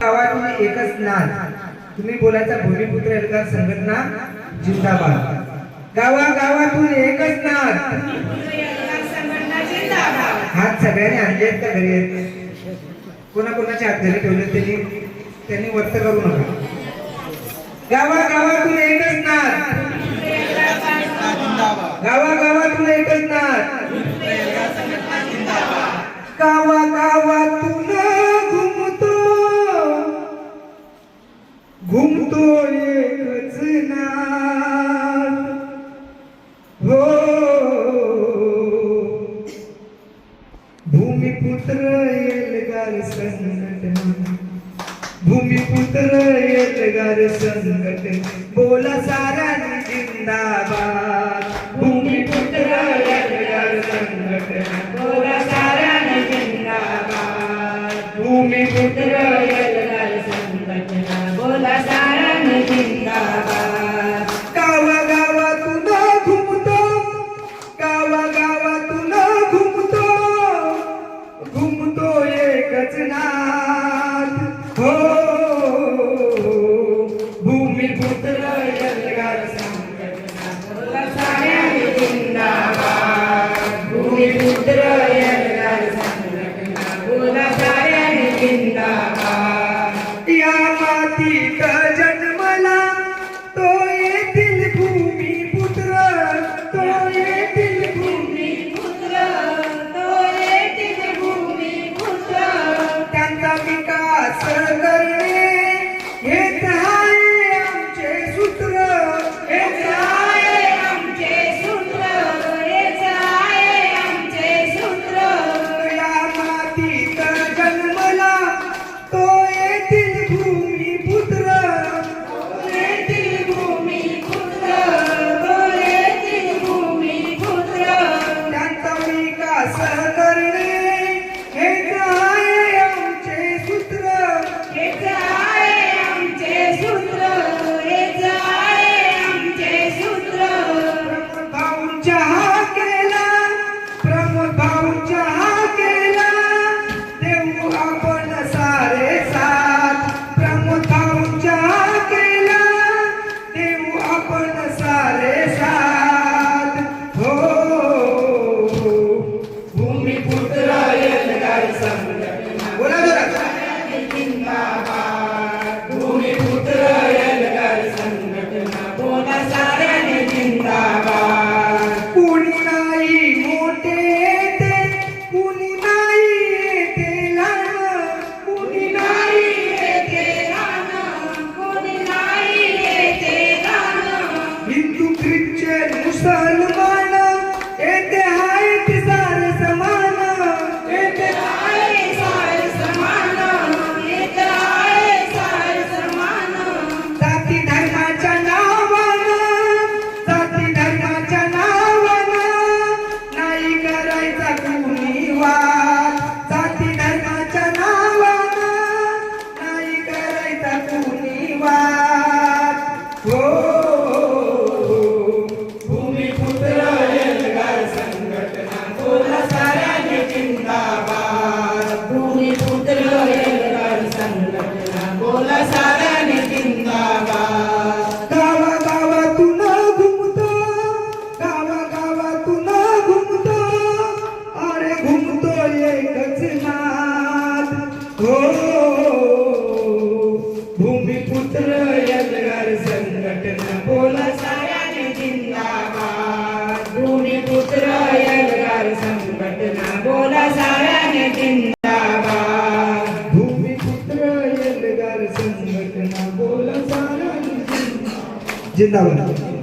गावातून एकच नाद तुम्ही बोलायचा भूमिपुत्र एल्गार संघटना जिंदाबाद. गावागावातून एकच नाद संघटना जिंदाबाद. हात सगळ्यांनी आणले का घरी आहेत? कोणाकोणाचे हात घरी ठेवले त्यांनी वर्त करू नका. गावागावातून एकच नाद, गावागावातून एकच नाद, गावागावातून घुमतो एकच नाद. हो भूमिपुत्र एल्गार संघटना, भूमिपुत्र एल्गार संघटना बोला साऱ्यांनी जिंदाबाद. भूमिपुत्र एल्गार संघटना बोला साऱ्यांनी जिंदाबाद. भूमिपुत्र एल्गार संघटना बोला साऱ्यांनी जिंदाबाद. गावागावातून घुमतो, गावागावातून घुमतो एकच नाद. हो भूमिपुत्र एल्गार संघटना बोला साऱ्यांनी जिंदाबाद. भूमिपुत्र एल्गार संघटना बोला साऱ्यांनी जिंदाबाद. या मातीत जन्मला तो येथील भूमिपुत्र, तो येथील भूमिपुत्र, तो येथील भूमिपुत्र. त्यांचा विकास करणे हेच आहे आमचे सूत्र, हेच आहे आमचे सूत्र, हेच आहे आमचे सूत्र. या मातीत जन्मला तो येथील भूमिपुत्र, तो येथील भूमिपुत्र, तो येथील भूमिपुत्र. त्यांचा विकास करणे हेच आहे आमचे सूत्र. हेच आहे आमचे सूत्र, हेच आहे आमचे सूत्र. भाऊंच्या हा केला, प्रमोद भाऊंच्या हा केला, देऊ आपण सारे साथ. प्रमोद भाऊंच्या हा केला, देऊ आपण सारे साथ. हो भूमिपुत्र एल्गार संघटना बोला जरा. जिंदाबाद. भूमिपुत्र एल्गार संघटना बोला साऱ्याने जिंदाबाद. कुणी नाही मोठे ते, कुणी नाही ते लहान, कुणी नाही येथे राहणं, कोणी नाही येथे राहणं. हिंदू ख्रिश्चन मुसलमान येथे आहेत सारे समान. येथे आहे सारे समान, येथे आहे सारे समान. जाती धर्माच्या नावानं, जाती धर्माच्या नावानं नाही करायचा कुणी वाद. जाती धर्माच्या नावानं नाही करायचा कुणी वाद. हो भूमिपुत्र एल्गार संघटना बोला साऱ्यांनी जिंदाबाद. भूमिपुत्र एल्गार संघटना बोला साऱ्याने जिंदाबाद. गावागावातून घुमतो, गावागावातून घुमतो, अरे घुमतो एकच नाद. हो भूमिपुत्र एल्गार संघटना बोला साऱ्याने जिंदाबाद. भूमिपुत्र एल्गार संघटना बोला साऱ्याने जिंदाबाद. भूमिपुत्र एल्गार संघटना बोला साऱ्यांनी जिंदाबाद.